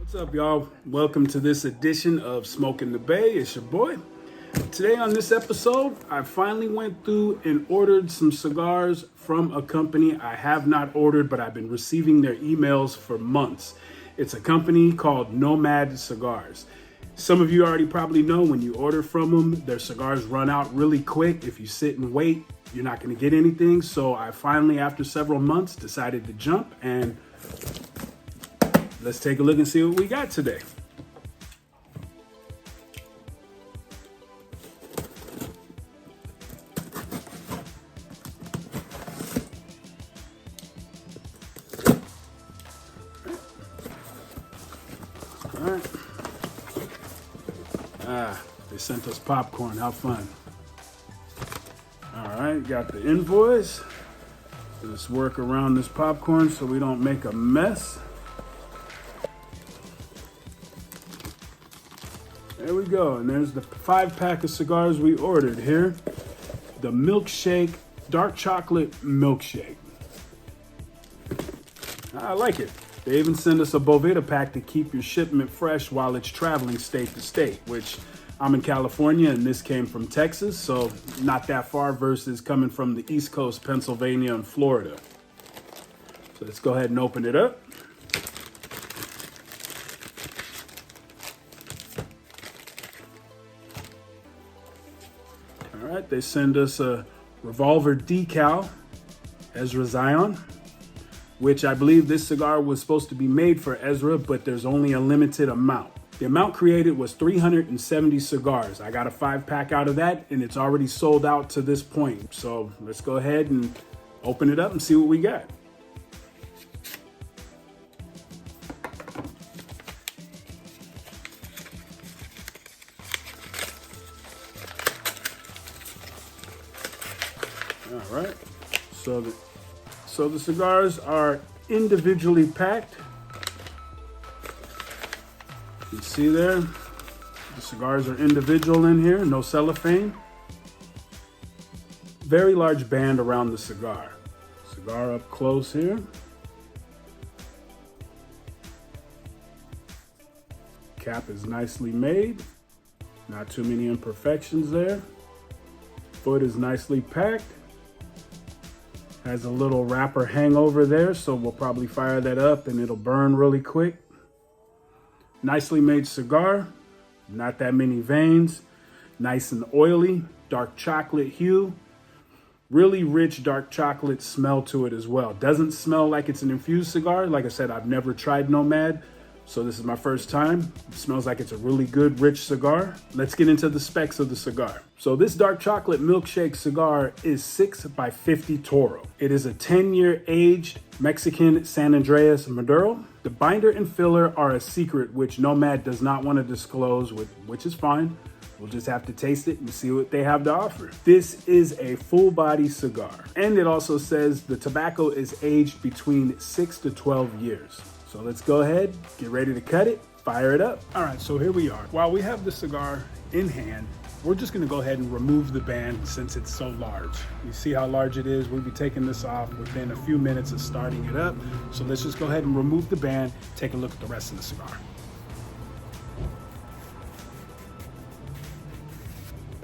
What's up, y'all? Welcome to this edition of Smoking the Bay. It's your boy. Today on this episode, I finally went through and ordered some cigars from a company I have not ordered, but I've been receiving their emails for months. It's a company called Nomad Cigars. Some of you already probably know when you order from them, their cigars run out really quick. If you sit and wait, you're not going to get anything. So I finally, after several months, decided to jump and let's take a look and see what we got today. All right. They sent us popcorn. How fun. All right, got the invoice. Let's work around this popcorn so we don't make a mess. There we go, and there's the 5-pack of cigars we ordered here. The milkshake, dark chocolate milkshake. I like it. They even send us a BOTL pack to keep your shipment fresh while it's traveling state to state, which I'm in California and this came from Texas, so not that far versus coming from the East Coast, Pennsylvania and Florida. So let's go ahead and open it up. All right, they send us a revolver decal, Ezra Zion, which I believe this cigar was supposed to be made for Ezra, but there's only a limited amount. The amount created was 370 cigars. I got a 5-pack out of that, and it's already sold out to this point. So let's go ahead and open it up and see what we got. All right, so the cigars are individually packed. You see there, the cigars are individual in here, no cellophane. Very large band around the cigar. Cigar up close here. Cap is nicely made, not too many imperfections there. Foot is nicely packed. Has a little wrapper hangover there, so we'll probably fire that up and it'll burn really quick. Nicely made cigar, not that many veins, nice and oily, dark chocolate hue, really rich dark chocolate smell to it as well. Doesn't smell like it's an infused cigar. Like I said, I've never tried Nomad, so this is my first time. It smells like it's a really good, rich cigar. Let's get into the specs of the cigar. So this dark chocolate milkshake cigar is 6x50 Toro. It is a 10-year aged Mexican San Andreas Maduro. The binder and filler are a secret, which Nomad does not want to disclose, which is fine. We'll just have to taste it and see what they have to offer. This is a full body cigar. And it also says the tobacco is aged between 6 to 12 years. So let's go ahead, get ready to cut it, fire it up. All right, so here we are. While we have the cigar in hand, we're just gonna go ahead and remove the band since it's so large. You see how large it is? We'll be taking this off within a few minutes of starting it up. So let's just go ahead and remove the band, take a look at the rest of the cigar.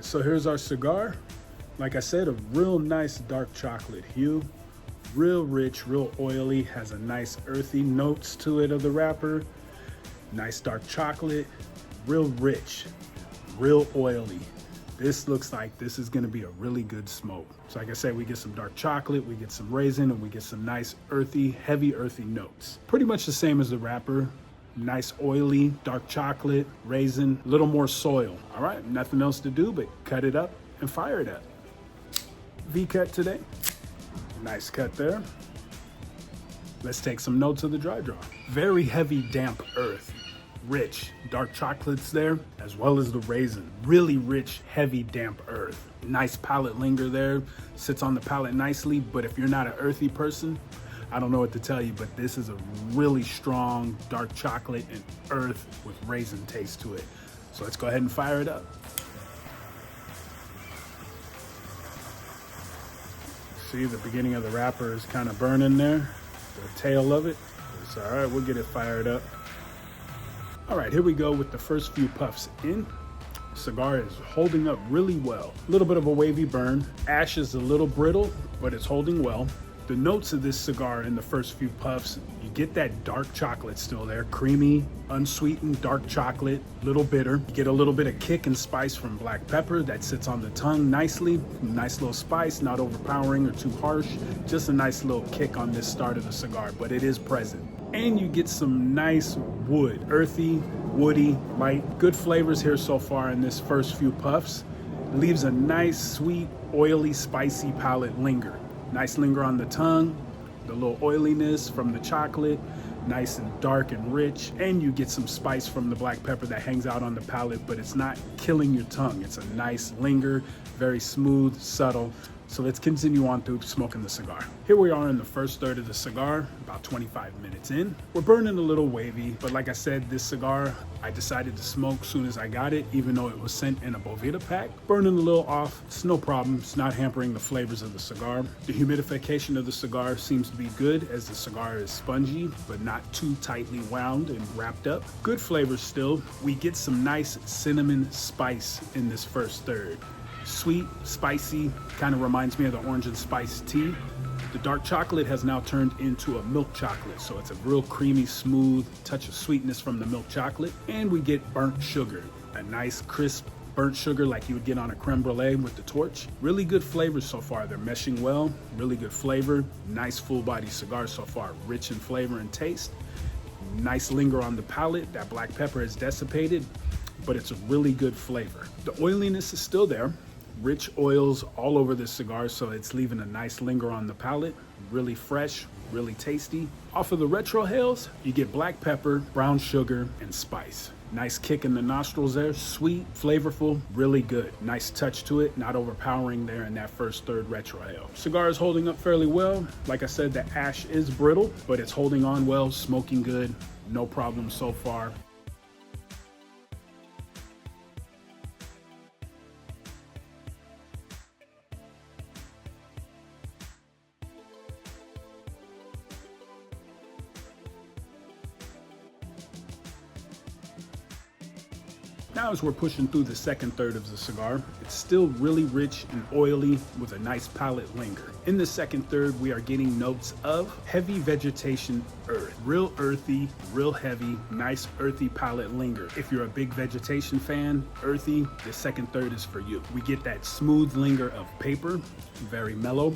So here's our cigar. Like I said, a real nice dark chocolate hue. Real rich, real oily, has a nice earthy notes to it of the wrapper. Nice dark chocolate, real rich, real oily. This looks like this is gonna be a really good smoke. So like I said, we get some dark chocolate, we get some raisin, and we get some nice earthy, heavy earthy notes. Pretty much the same as the wrapper. Nice oily, dark chocolate, raisin, a little more soil. All right, nothing else to do but cut it up and fire it up. V-cut today. Nice cut there. Let's take some notes of the dry draw. Very heavy, damp earth. rich dark chocolates there, as well as the raisin. Really rich, heavy, damp earth. Nice palate linger there, sits on the palate nicely, but if you're not an earthy person, I don't know what to tell you, but this is a really strong dark chocolate and earth with raisin taste to it. So let's go ahead and fire it up. See, the beginning of the wrapper is kind of burning there, the tail of it. It's all right, we'll get it fired up. All right, here we go with the first few puffs in. Cigar is holding up really well. A little bit of a wavy burn. Ash is a little brittle, but it's holding well. The notes of this cigar in the first few puffs, you get that dark chocolate still there, creamy, unsweetened dark chocolate, little bitter. You get a little bit of kick and spice from black pepper that sits on the tongue nicely. Nice little spice, not overpowering or too harsh. Just a nice little kick on this start of the cigar, but it is present. And you get some nice wood, earthy, woody, light. Good flavors here so far in this first few puffs. Leaves a nice, sweet, oily, spicy palate linger. Nice linger on the tongue, the little oiliness from the chocolate, nice and dark and rich, and you get some spice from the black pepper that hangs out on the palate, but it's not killing your tongue. It's a nice linger, very smooth, subtle. So let's continue on through smoking the cigar. Here we are in the first third of the cigar, about 25 minutes in. We're burning a little wavy, but like I said, this cigar, I decided to smoke as soon as I got it, even though it was sent in a BOTL pack. Burning a little off, it's no problem. It's not hampering the flavors of the cigar. The humidification of the cigar seems to be good, as the cigar is spongy, but not too tightly wound and wrapped up. Good flavors still. We get some nice cinnamon spice in this first third. Sweet, spicy, kind of reminds me of the orange and spice tea. The dark chocolate has now turned into a milk chocolate, so it's a real creamy, smooth touch of sweetness from the milk chocolate. And we get burnt sugar, a nice crisp burnt sugar like you would get on a creme brulee with the torch. Really good flavors so far. They're meshing well, really good flavor. Nice full body cigar so far, rich in flavor and taste. Nice linger on the palate. That black pepper is dissipated, but it's a really good flavor. The oiliness is still there. Rich oils all over this cigar, so it's leaving a nice linger on the palate. Really fresh, really tasty. Off of the retrohales, you get black pepper, brown sugar, and spice. Nice kick in the nostrils there, sweet, flavorful, really good. Nice touch to it, not overpowering there in that first third retrohale. Cigar is holding up fairly well. Like I said, the ash is brittle, but it's holding on well, smoking good, no problem so far. Now as we're pushing through the second third of the cigar, it's still really rich and oily with a nice palate linger. In the second third, we are getting notes of heavy vegetation earth. Real earthy, real heavy, nice earthy palate linger. If you're a big vegetation fan, earthy, the second third is for you. We get that smooth linger of paper, very mellow,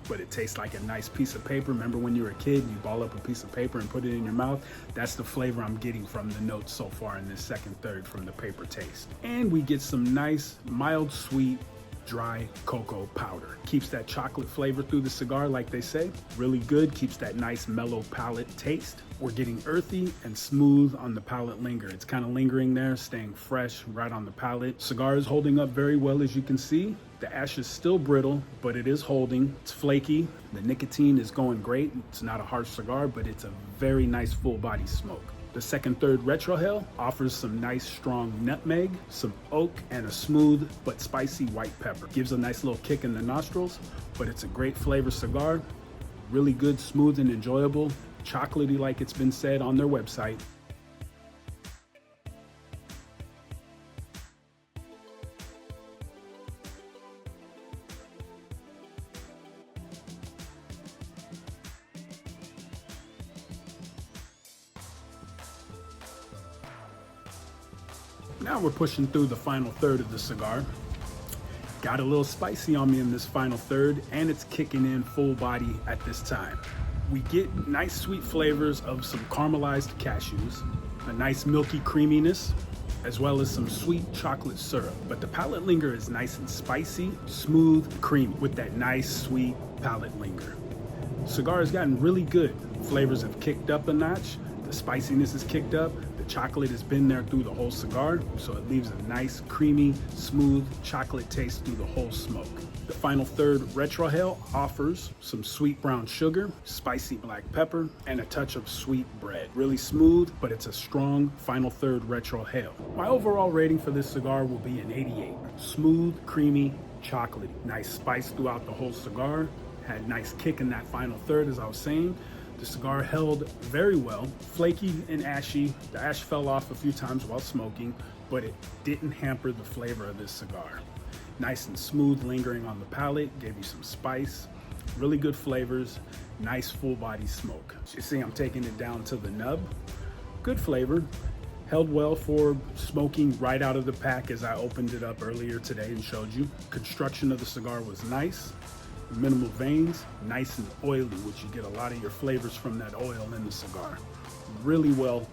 but it tastes like a nice piece of paper. Remember when you were a kid, you ball up a piece of paper and put it in your mouth? That's the flavor I'm getting from the notes so far in this second third from the paper taste. And we get some nice, mild, sweet, dry cocoa powder. Keeps that chocolate flavor through the cigar, like they say. Really good, keeps that nice mellow palate taste. We're getting earthy and smooth on the palate linger. It's kind of lingering there, staying fresh right on the palate. Cigar is holding up very well, as you can see. The ash is still brittle, but it is holding. It's flaky. The nicotine is going great. It's not a harsh cigar, but it's a very nice full body smoke. The second third retrohale offers some nice strong nutmeg, some oak, and a smooth but spicy white pepper. Gives a nice little kick in the nostrils, but it's a great flavor cigar. Really good, smooth, and enjoyable. Chocolatey, like it's been said on their website. Now we're pushing through the final third of the cigar. Got a little spicy on me in this final third, and it's kicking in full body at this time. We get nice sweet flavors of some caramelized cashews, a nice milky creaminess, as well as some sweet chocolate syrup. But the palate linger is nice and spicy, smooth, creamy, with that nice sweet palate linger. Cigar has gotten really good. Flavors have kicked up a notch. The spiciness is kicked up. The chocolate has been there through the whole cigar, so it leaves a nice, creamy, smooth chocolate taste through the whole smoke. The final third Retrohale offers some sweet brown sugar, spicy black pepper, and a touch of sweet bread. Really smooth, but it's a strong final third Retrohale. My overall rating for this cigar will be an 88. Smooth, creamy, chocolatey. Nice spice throughout the whole cigar. Had nice kick in that final third, as I was saying. The cigar held very well, flaky and ashy. The ash fell off a few times while smoking, but it didn't hamper the flavor of this cigar. Nice and smooth, lingering on the palate, gave you some spice, really good flavors, nice full body smoke. As you see, I'm taking it down to the nub. Good flavor, held well for smoking right out of the pack as I opened it up earlier today and showed you. Construction of the cigar was nice. Minimal veins, nice and oily, which you get a lot of your flavors from that oil in the cigar. Really well,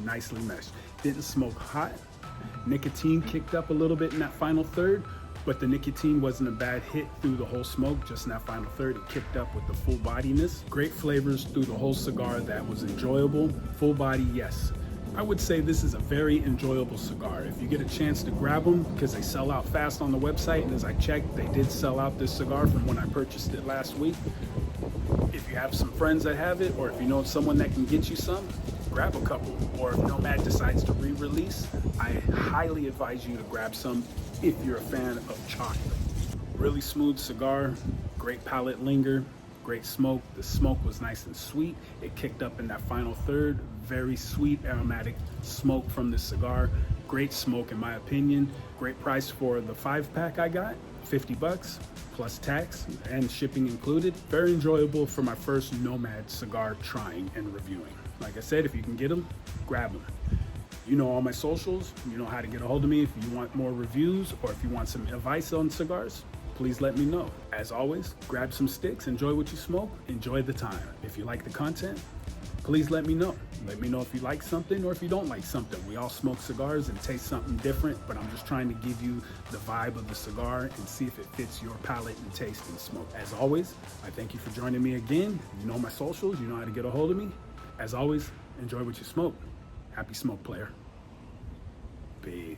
nicely meshed. Didn't smoke hot. Nicotine kicked up a little bit in that final third, but the nicotine wasn't a bad hit through the whole smoke. Just in that final third, it kicked up with the full bodiness. Great flavors through the whole cigar that was enjoyable. Full body, yes. I would say this is a very enjoyable cigar. If you get a chance to grab them, because they sell out fast on the website, and as I checked, they did sell out this cigar from when I purchased it last week. If you have some friends that have it, or if you know someone that can get you some, grab a couple. Or if Nomad decides to re-release, I highly advise you to grab some if you're a fan of chocolate. Really smooth cigar, great palate linger, great smoke. The smoke was nice and sweet. It kicked up in that final third. Very sweet aromatic smoke from this cigar. Great smoke in my opinion. Great price for the 5-pack I got, 50 bucks plus tax and shipping included. Very enjoyable for my first Nomad cigar trying and reviewing. Like I said, if you can get them, grab them. You know all my socials. You know how to get a hold of me if you want more reviews or if you want some advice on cigars. Please let me know. As always, grab some sticks, enjoy what you smoke, enjoy the time. If you like the content, please let me know. Let me know if you like something or if you don't like something. We all smoke cigars and taste something different, but I'm just trying to give you the vibe of the cigar and see if it fits your palate and taste and smoke. As always, I thank you for joining me again. You know my socials, you know how to get a hold of me. As always, enjoy what you smoke. Happy smoke, player. Peace.